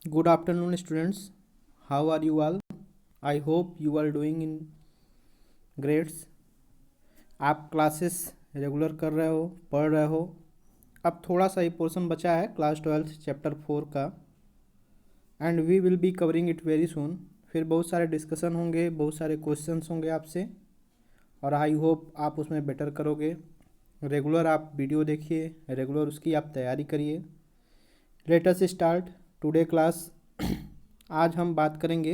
Good afternoon, students. How are you all? I hope you are doing in grades. आप classes regular कर रहे हो, पढ़ रहे हो. अब थोड़ा सा ही पोर्शन बचा है क्लास 12 चैप्टर 4 का, and we will be covering it very soon. फिर बहुत सारे डिस्कशन होंगे, बहुत सारे क्वेश्चंस होंगे आपसे, और आई होप आप उसमें बेटर करोगे. रेगुलर आप वीडियो देखिए, रेगुलर उसकी आप तैयारी करिए. Let us start today class. आज हम बात करेंगे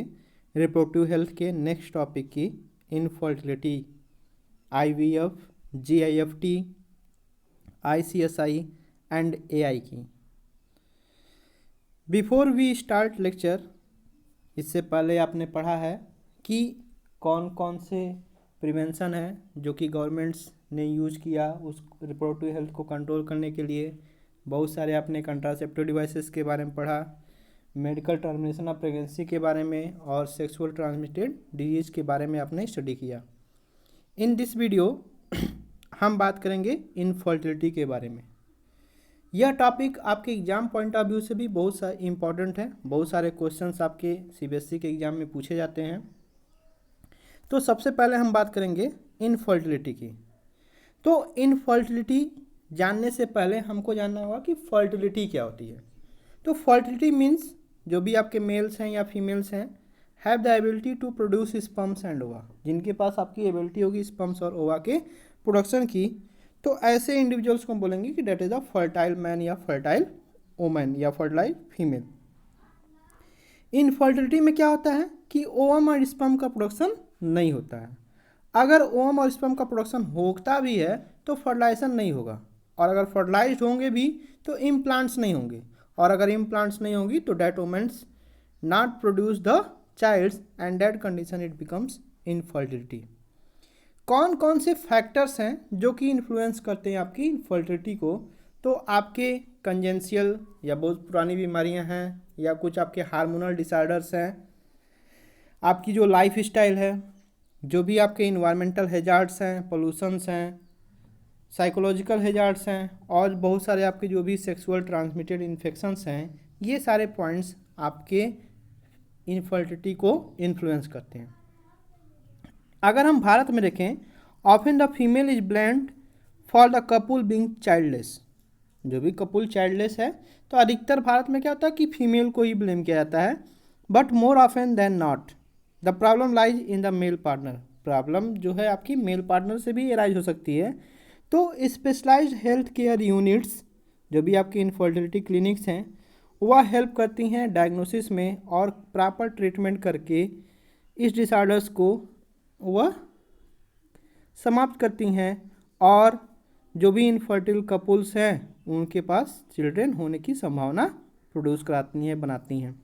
रिप्रोडक्टिव हेल्थ के नेक्स्ट टॉपिक की, infertility, IVF, GIFT, ICSI and AI की. बिफोर वी स्टार्ट लेक्चर, इससे पहले आपने पढ़ा है कि कौन कौन से प्रिवेंशन है जो कि गवर्नमेंट्स ने यूज किया उस रिप्रोडक्टिव हेल्थ को कंट्रोल करने के लिए. बहुत सारे आपने कंट्रासेप्टिव डिवाइसेस के बारे में पढ़ा, मेडिकल टर्मिनेशन ऑफ प्रेगनेंसी के बारे में, और सेक्सुअल ट्रांसमिटेड डिजीज़ के बारे में आपने स्टडी किया. इन दिस वीडियो हम बात करेंगे इनफर्टिलिटी के बारे में. यह टॉपिक आपके एग्जाम पॉइंट ऑफ व्यू से भी बहुत सा इम्पॉर्टेंट है. बहुत सारे क्वेश्चंस आपके CBSE के एग्जाम में पूछे जाते हैं. तो सबसे पहले हम बात करेंगे इनफर्टिलिटी की. तो इनफर्टिलिटी जानने से पहले हमको जानना होगा कि फर्टिलिटी क्या होती है. तो फर्टिलिटी मीन्स जो भी आपके मेल्स हैं या फीमेल्स हैं, have the ability to produce sperms and ova, जिनके पास आपकी एबिलिटी होगी स्पर्म्स और ओवा के प्रोडक्शन की. तो ऐसे इंडिविजुअल्स को बोलेंगे कि that is a fertile man या फर्टाइल वोमेन या फर्टाइल फीमेल. इनफर्टिलिटी में क्या होता है कि ओवम और स्पर्म का प्रोडक्शन नहीं होता है. अगर ओवम और स्पर्म का प्रोडक्शन होता भी है तो फर्टिलाइजेशन नहीं होगा, और अगर फर्टिलाइज्ड होंगे भी तो इम्प्लांट्स नहीं होंगे, और अगर इम्प्लांट्स नहीं होंगी तो that womens not produce the childs and that condition it becomes infertility. कौन कौन से फैक्टर्स हैं जो कि इन्फ्लुएंस करते हैं आपकी इनफर्टिलिटी को. तो आपके कंजेंशियल या बहुत पुरानी बीमारियां हैं, या कुछ आपके हार्मोनल डिसऑर्डर्स हैं, आपकी जो लाइफ स्टाइल है, जो भी आपके इन्वायरमेंटल हेजार्ड्स हैं, पोल्यूशंस हैं, साइकोलॉजिकल हेजार्ड्स हैं, और बहुत सारे आपके जो भी सेक्सुअल ट्रांसमिटेड इन्फेक्शंस हैं, ये सारे पॉइंट्स आपके इनफर्टिलिटी को इन्फ्लुएंस करते हैं. अगर हम भारत में देखें, often the female is blamed for the couple being childless. जो भी कपुल चाइल्डलेस है तो अधिकतर भारत में क्या होता है कि फीमेल को ही ब्लेम किया जाता है. But more often than not the problem lies in the male partner. Problem जो है आपकी मेल पार्टनर से भी एराइज हो सकती है. तो स्पेशलाइज्ड हेल्थ केयर यूनिट्स, जो भी आपकी इनफर्टिलिटी क्लिनिक्स हैं, वह हेल्प करती हैं डायग्नोसिस में, और प्रॉपर ट्रीटमेंट करके इस डिसऑर्डर्स को वह समाप्त करती हैं, और जो भी इनफर्टिल कपुल्स हैं उनके पास चिल्ड्रन होने की संभावना प्रोड्यूस कराती हैं, बनाती हैं.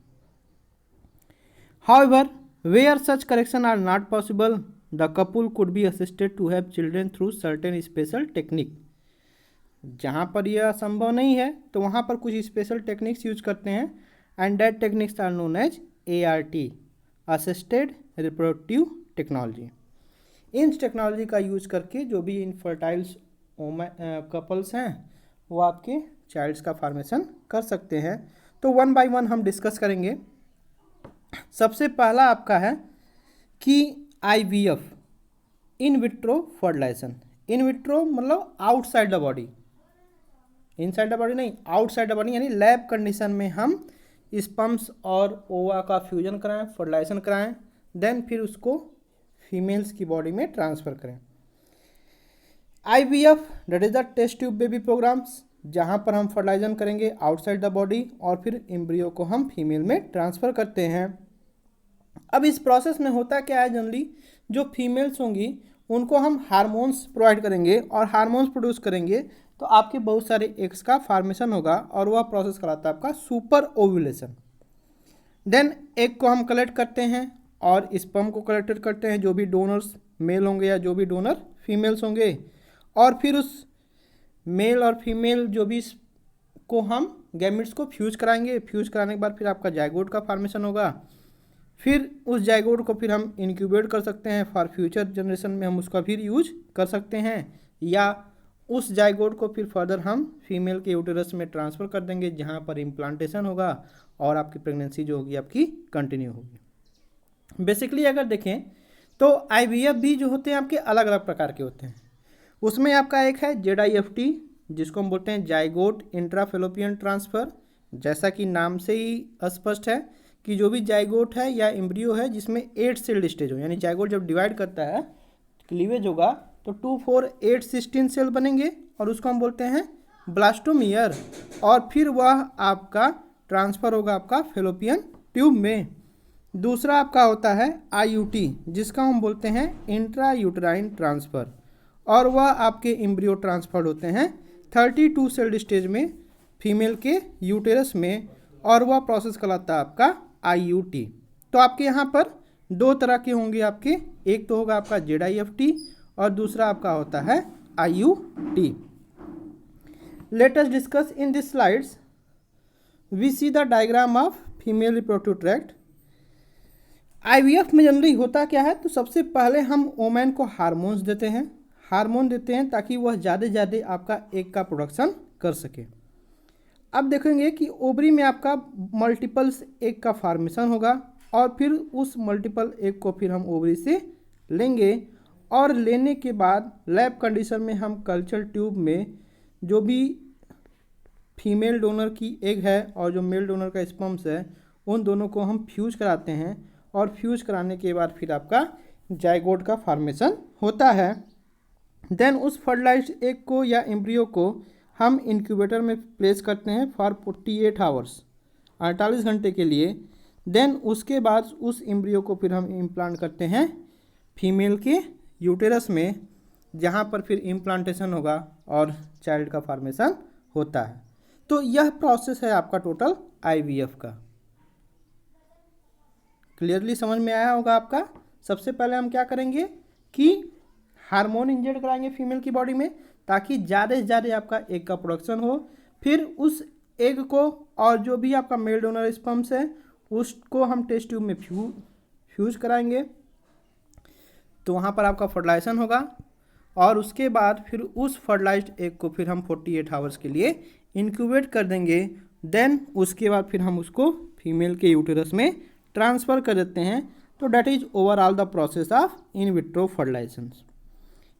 However where such correction are not possible, the couple could be assisted to have children through certain special technique. जहाँ पर यह संभव नहीं है तो वहाँ पर कुछ स्पेशल टेक्निक्स यूज करते हैं, and that techniques are known as ART, assisted reproductive technology. इन टेक्नोलॉजी का यूज करके जो भी इनफर्टाइल्स कपल्स हैं वो आपके चाइल्ड्स का फॉर्मेशन कर सकते हैं. तो वन बाय वन हम डिस्कस करेंगे. सबसे पहला आपका है कि IVF, in vitro fertilization. In vitro मतलब outside the body, inside the body नहीं, आउटसाइड द बॉडी, यानी लैब कंडीशन में हम स्पर्म्स और ओवा का फ्यूजन कराएं, फर्टिलाइजेशन कराएं, देन फिर उसको फीमेल्स की बॉडी में ट्रांसफ़र करें. IVF that is the test tube baby programmes, जहाँ पर हम फर्टिलाइजेशन करेंगे आउटसाइड द बॉडी, और फिर एम्ब्रियो को हम फीमेल में ट्रांसफ़र करते हैं. अब इस प्रोसेस में होता क्या है, जनरली जो फीमेल्स होंगी उनको हम हार्मोन्स प्रोवाइड करेंगे, और हार्मोन्स प्रोड्यूस करेंगे तो आपके बहुत सारे एग्स का फॉर्मेशन होगा, और वह प्रोसेस कराता है आपका सुपर ओव्यूलेशन. देन एग को हम कलेक्ट करते हैं और स्पर्म को कलेक्ट करते हैं, जो भी डोनर्स मेल होंगे या जो भी डोनर फीमेल्स होंगे, और फिर उस मेल और फीमेल जो भी को हम गैमेट्स को फ्यूज कराएंगे. फ्यूज कराने के बाद फिर आपका जाइगोट का फॉर्मेशन होगा. फिर उस जाइगोट को फिर हम इंक्यूबेट कर सकते हैं, फॉर फ्यूचर जनरेशन में हम उसका फिर यूज कर सकते हैं, या उस जाइगोट को फिर फर्दर हम फीमेल के यूटेरस में ट्रांसफ़र कर देंगे, जहाँ पर इम्प्लांटेशन होगा और आपकी प्रेगनेंसी जो होगी आपकी कंटिन्यू होगी। बेसिकली अगर देखें तो IVF भी जो होते हैं आपके अलग अलग प्रकार के होते हैं। उसमें आपका एक है ZIFT, जिसको हम बोलते हैं जाइगोट इंट्राफेलोपियन ट्रांसफ़र। जैसा कि नाम से ही स्पष्ट है कि जो भी जाइगोट है या एम्ब्रियो है जिसमें 8 सेल्ड स्टेज हो, यानी जाइगोट जब डिवाइड करता है क्लीवेज होगा तो 2, 4, 8, 16 सेल बनेंगे और उसको हम बोलते हैं ब्लास्टोमियर। और फिर वह आपका ट्रांसफ़र होगा आपका फेलोपियन ट्यूब में। दूसरा आपका होता है IUT, जिसका हम बोलते हैं इंट्रा यूटराइन ट्रांसफ़र, और वह आपके एम्ब्रियो ट्रांसफर होते हैं 32 सेल्ड स्टेज में फीमेल के यूटेरस में, और वह प्रोसेस कहलाता है आपका IUT। तो आपके यहाँ पर 2 तरह के होंगे आपके, एक तो होगा आपका ZIFT और दूसरा आपका होता है IUT। Let us discuss in this slides we see the diagram of female reproductive tract. IVF में जनरली होता क्या है, तो सबसे पहले हम वोमेन को हार्मोन्स देते हैं, हार्मोन देते हैं ताकि वह ज़्यादा आपका एग का प्रोडक्शन कर सके। अब देखेंगे कि ओवरी में आपका मल्टीपल्स एग का फॉर्मेशन होगा और फिर उस मल्टीपल एग को फिर हम ओवरी से लेंगे, और लेने के बाद लैब कंडीशन में हम कल्चर ट्यूब में जो भी फीमेल डोनर की एग है और जो मेल डोनर का स्पर्म्स है उन दोनों को हम फ्यूज कराते हैं, और फ्यूज कराने के बाद फिर आपका जाइगोट का फॉर्मेशन होता है। देन उस फर्टिलाइज्ड एग को या एम्ब्रियो को हम इंक्यूबेटर में प्लेस करते हैं फॉर 48 आवर्स, 48 घंटे के लिए। देन उसके बाद उस एम्ब्रियो को फिर हम इम्प्लांट करते हैं फीमेल के यूटेरस में, जहाँ पर फिर इम्प्लांटेशन होगा और चाइल्ड का फॉर्मेशन होता है। तो यह प्रोसेस है आपका टोटल IVF का। क्लियरली समझ में आया होगा आपका। सबसे पहले हम क्या करेंगे कि हार्मोन इंजेक्ट कराएंगे फीमेल की बॉडी में ताकि ज़्यादा से ज़्यादा आपका एग का प्रोडक्शन हो। फिर उस एग को और जो भी आपका मेल डोनर स्पर्म्स है उसको हम टेस्ट ट्यूब में फ्यूज कराएंगे, तो वहाँ पर आपका फर्टिलाइजेशन होगा, और उसके बाद फिर उस फर्टिलाइज्ड एग को फिर हम 48 आवर्स के लिए इंक्यूबेट कर देंगे। देन उसके बाद फिर हम उसको फीमेल के यूटेरस में ट्रांसफ़र कर देते हैं। तो that is overall the process of in vitro fertilisation.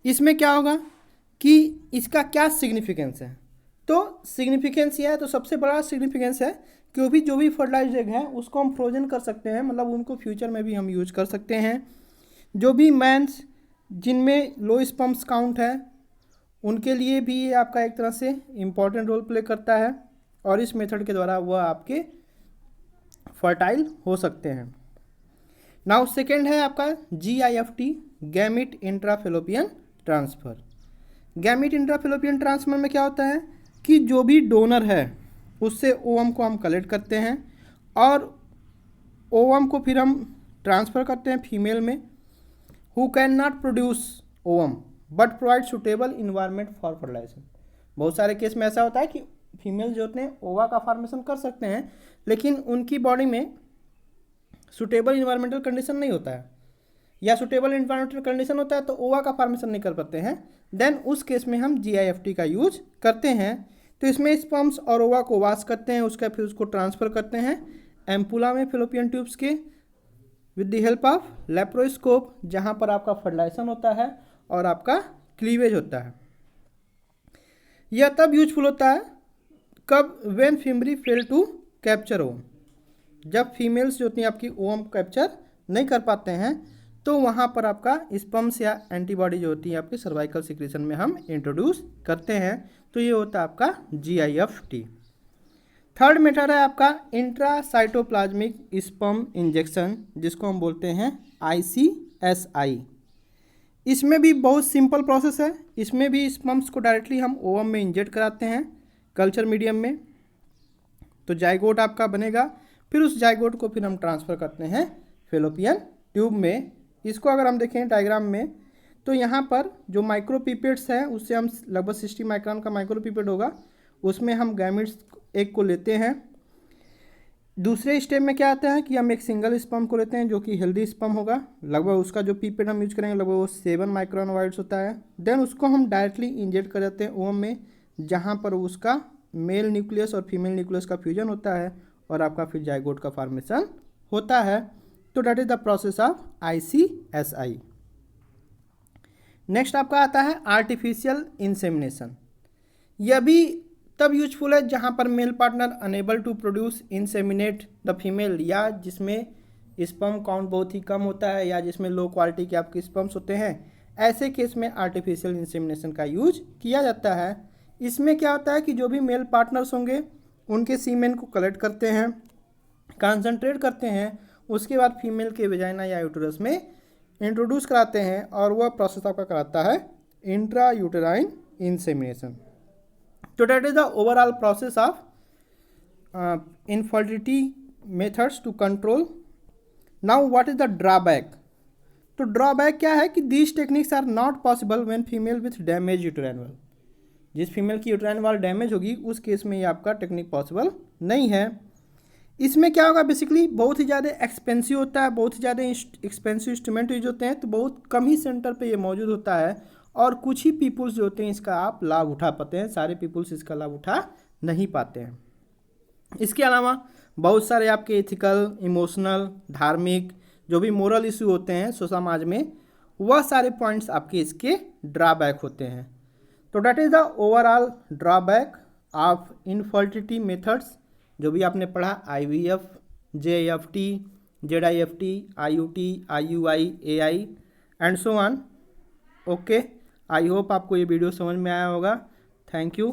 इसमें क्या होगा कि इसका क्या सिग्निफिकेंस है, तो सिग्निफिकेंस यह है, तो सबसे बड़ा सिग्निफिकेंस है कि जो भी फर्टिलाइज्ड एग हैं उसको हम फ्रोजन कर सकते हैं, मतलब उनको फ्यूचर में भी हम यूज कर सकते हैं। जो भी मैंस जिनमें लो स्पर्म्स काउंट है उनके लिए भी ये आपका एक तरह से इम्पॉर्टेंट रोल प्ले करता है, और इस मेथड के द्वारा वह आपके फर्टाइल हो सकते हैं। नाउ सेकेंड है आपका GIFT, gamete intrafallopian transfer. Gamete intrafallopian transfer में क्या होता है कि जो भी डोनर है उससे ओवम को हम कलेक्ट करते हैं, और ओवम को फिर हम ट्रांसफ़र करते हैं फीमेल में, who can not produce ovum but provide suitable environment for fertilisation. बहुत सारे केस में ऐसा होता है कि फीमेल जो होते हैं ओवा का फॉर्मेशन कर सकते हैं, लेकिन उनकी बॉडी में सुटेबल इन्वायरमेंटल कंडीशन नहीं होता है, या सुटेबल इन्वायरमेंटल कंडीशन होता है तो ओवा का फॉर्मेशन नहीं कर पाते हैं। देन उस केस में हम GIFT का यूज करते हैं। तो इसमें स्पर्म्स और ओवा को वॉश करते हैं, उसका फिर उसको ट्रांसफ़र करते हैं एम्पुला में फेलोपियन ट्यूब्स के with the help of laparoscope, जहाँ पर आपका फर्टिलाइजेशन होता है और आपका क्लीवेज होता है। यह तब यूजफुल होता है कब, when female fail to capture ovum, जब फीमेल्स जो होती हैं आपकी ओवम कैप्चर नहीं कर पाते हैं, तो वहाँ पर आपका स्पर्म्स या एंटीबॉडी जो होती है आपकी सर्वाइकल सिक्रेशन में हम इंट्रोड्यूस करते हैं। तो ये होता है आपका GIFT। थर्ड मेथड है आपका इंट्रासाइटोप्लाज्मिक स्पर्म इंजेक्शन, जिसको हम बोलते हैं ICSI। इसमें भी बहुत सिंपल प्रोसेस है। इसमें भी स्पर्म्स को डायरेक्टली हम ओवम में इंजेक्ट कराते हैं कल्चर मीडियम में, तो जाइगोट आपका बनेगा। फिर उस जाइगोट को फिर हम ट्रांसफ़र करते हैं फेलोपियन ट्यूब में। इसको अगर हम देखें डायग्राम में, तो यहाँ पर जो माइक्रोपिपेट्स हैं उससे हम लगभग 60 माइक्रोन का माइक्रोपिपेट होगा, उसमें हम गैमेट्स एग को लेते हैं। दूसरे स्टेप में क्या आता है कि हम एक सिंगल स्पर्म को लेते हैं जो कि हेल्दी स्पर्म होगा, लगभग उसका जो पीपेट हम यूज करेंगे लगभग वो 7 माइक्रोन वाइड्स होता है। देन उसको हम डायरेक्टली इंजेक्ट कर देते हैं ओवम में, जहाँ पर उसका मेल न्यूक्लियस और फीमेल न्यूक्लियस का फ्यूजन होता है और आपका फिर जाइगोट का फॉर्मेशन होता है। तो that is the process of ICSI। Next आपका आता है आर्टिफिशियल इंसेमिनेशन। यह भी तब यूजफुल है जहाँ पर male partner enable to produce inseminate the female, या जिसमें स्पर्म काउंट बहुत ही कम होता है या जिसमें लो क्वालिटी के आपके स्पर्म्स होते हैं, ऐसे केस में आर्टिफिशियल इंसेमिनेशन का यूज किया जाता है। इसमें क्या होता है कि जो भी मेल पार्टनर्स होंगे उनके सीमेन को कलेक्ट करते हैं, कंसंट्रेट करते हैं, उसके बाद फीमेल के वेजाइना या यूटेरस में इंट्रोड्यूस कराते हैं और वह प्रोसेस आपका कराता है इंट्रा यूटेराइन इंसेमिनेशन। तो that is the overall process of infertility methods to control. Now what is the drawback? तो ड्रॉबैक क्या है कि these techniques are not possible when female with damage uterine wall. जिस female की uterine wall damage होगी उस case में ये आपका टेक्निक पॉसिबल नहीं है। इसमें क्या होगा, बेसिकली बहुत ही ज़्यादा एक्सपेंसिव होता है, बहुत ही ज़्यादा एक्सपेंसिव इंस्ट्रूमेंट यूज होते हैं, तो बहुत कम ही सेंटर पे ये मौजूद होता है और कुछ ही पीपुल्स जो होते हैं इसका आप लाभ उठा पाते हैं, सारे पीपुल्स इसका लाभ उठा नहीं पाते हैं। इसके अलावा बहुत सारे आपके एथिकल, इमोशनल, धार्मिक जो भी मोरल इशू होते हैं समाज में, वह सारे पॉइंट्स आपके इसके ड्रॉबैक होते हैं। तो that is the overall drawback of infertility methods जो भी आपने पढ़ा, IVF, JFT, ZIFT, IUT, IUI, AI and so on. Okay, I hope आपको ये वीडियो समझ में आया होगा। Thank you.